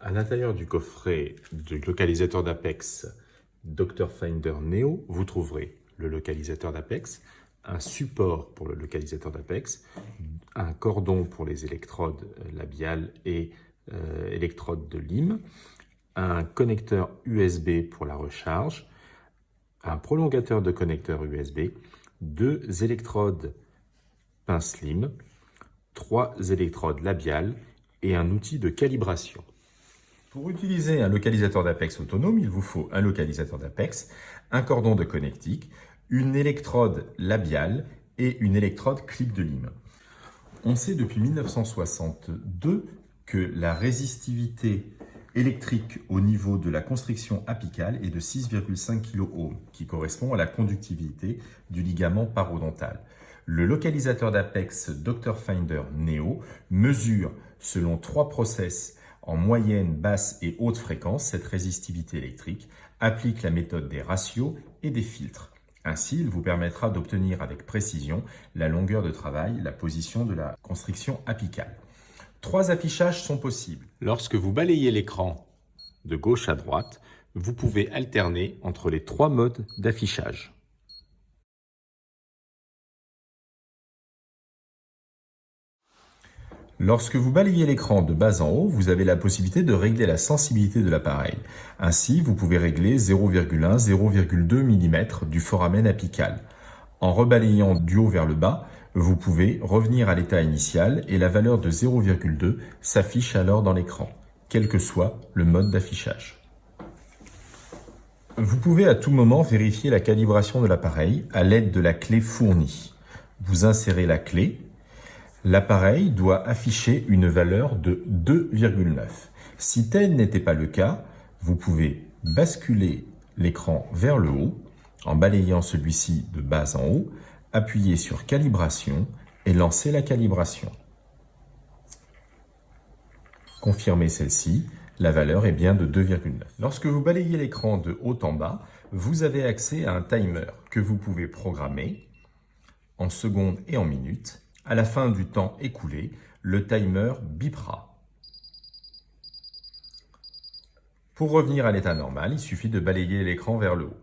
À l'intérieur du coffret du localisateur d'Apex Dr Finder Neo, vous trouverez le localisateur d'Apex, un support pour le localisateur d'Apex, un cordon pour les électrodes labiales et électrodes de lime, un connecteur USB pour la recharge, un prolongateur de connecteur USB, 2 électrodes pince lime, 3 électrodes labiales et un outil de calibration. Pour utiliser un localisateur d'Apex autonome, il vous faut un localisateur d'Apex, un cordon de connectique, une électrode labiale et une électrode clip de lime. On sait depuis 1962 que la résistivité électrique au niveau de la constriction apicale est de 6,5 kΩ, qui correspond à la conductivité du ligament parodontal. Le localisateur d'Apex Dr Finder Neo mesure, selon 3 process en moyenne, basse et haute fréquence, cette résistivité électrique, applique la méthode des ratios et des filtres. Ainsi, il vous permettra d'obtenir avec précision la longueur de travail, la position de la constriction apicale. 3 affichages sont possibles. Lorsque vous balayez l'écran de gauche à droite, vous pouvez alterner entre les 3 modes d'affichage. Lorsque vous balayez l'écran de bas en haut, vous avez la possibilité de régler la sensibilité de l'appareil. Ainsi, vous pouvez régler 0,1-0,2 mm du foramen apical. En rebalayant du haut vers le bas, vous pouvez revenir à l'état initial et la valeur de 0,2 s'affiche alors dans l'écran, quel que soit le mode d'affichage. Vous pouvez à tout moment vérifier la calibration de l'appareil à l'aide de la clé fournie. Vous insérez la clé. L'appareil doit afficher une valeur de 2,9. Si tel n'était pas le cas, vous pouvez basculer l'écran vers le haut en balayant celui-ci de bas en haut, appuyer sur calibration et lancer la calibration. Confirmez celle-ci, la valeur est bien de 2,9. Lorsque vous balayez l'écran de haut en bas, vous avez accès à un timer que vous pouvez programmer en secondes et en minutes. À la fin du temps écoulé, le timer bipera. Pour revenir à l'état normal, il suffit de balayer l'écran vers le haut.